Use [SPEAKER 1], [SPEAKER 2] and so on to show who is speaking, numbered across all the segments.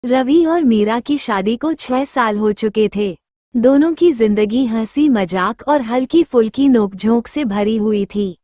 [SPEAKER 1] रवि और मीरा की शादी को 6 साल हो चुके थे। दोनों की जिंदगी हंसी मजाक और हल्की फुल्की नोकझोंक से भरी हुई थी।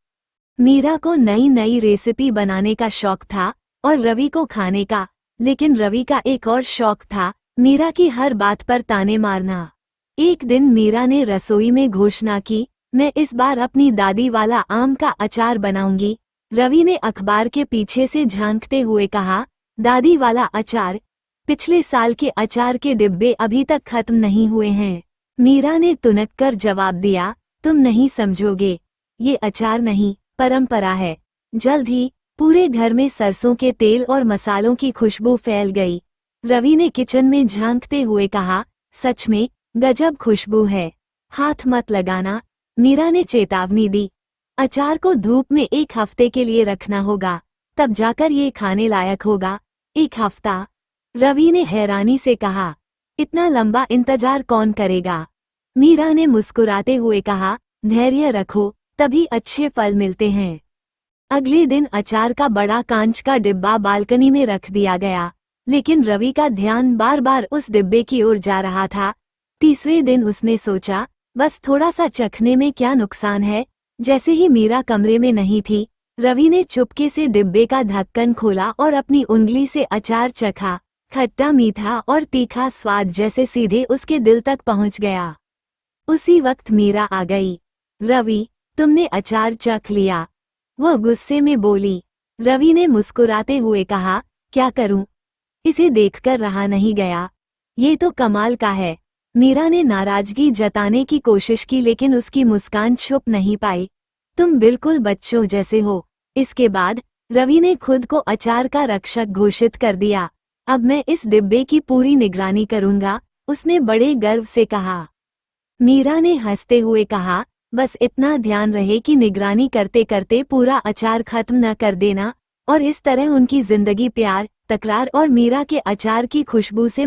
[SPEAKER 1] मीरा को नई नई रेसिपी बनाने का शौक था और रवि को खाने का, लेकिन रवि का एक और शौक था, मीरा की हर बात पर ताने मारना। एक दिन मीरा ने रसोई में घोषणा की, मैं इस बार अपनी दादी वाला आम का अचार बनाऊंगी। रवि ने अखबार के पीछे से झांकते हुए कहा, दादी वाला अचार? पिछले साल के अचार के डिब्बे अभी तक खत्म नहीं हुए हैं। मीरा ने तुनक कर जवाब दिया, तुम नहीं समझोगे, ये अचार नहीं, परंपरा है। जल्द ही पूरे घर में सरसों के तेल और मसालों की खुशबू फैल गई। रवि ने किचन में झांकते हुए कहा, सच में गजब खुशबू है, हाथ मत लगाना। मीरा ने चेतावनी दी, अचार को धूप में 1 हफ्ते के लिए रखना होगा, तब जाकर ये खाने लायक होगा। 1 हफ्ता? रवि ने हैरानी से कहा, इतना लंबा इंतजार कौन करेगा? मीरा ने मुस्कुराते हुए कहा, धैर्य रखो, तभी अच्छे फल मिलते हैं। अगले दिन अचार का बड़ा कांच का डिब्बा बालकनी में रख दिया गया, लेकिन रवि का ध्यान बार बार उस डिब्बे की ओर जा रहा था। तीसरे दिन उसने सोचा, बस थोड़ा सा चखने में क्या नुकसान है। जैसे ही मीरा कमरे में नहीं थी, रवि ने चुपके से डिब्बे का ढक्कन खोला और अपनी उंगली से अचार चखा। खट्टा मीठा और तीखा स्वाद जैसे सीधे उसके दिल तक पहुंच गया। उसी वक्त मीरा आ गई। रवि, तुमने अचार चख लिया? वह गुस्से में बोली। रवि ने मुस्कुराते हुए कहा, क्या करूं, इसे देखकर रहा नहीं गया, ये तो कमाल का है। मीरा ने नाराजगी जताने की कोशिश की, लेकिन उसकी मुस्कान छुप नहीं पाई। तुम बिल्कुल बच्चों जैसे हो। इसके बाद रवि ने खुद को अचार का रक्षक घोषित कर दिया। अब मैं इस डिब्बे की पूरी निगरानी करूंगा, उसने बड़े गर्व से कहा। मीरा ने हंसते हुए कहा, बस इतना ध्यान रहे कि निगरानी करते करते पूरा अचार खत्म न कर देना। और इस तरह उनकी जिंदगी प्यार, तकरार और मीरा के अचार की खुशबू से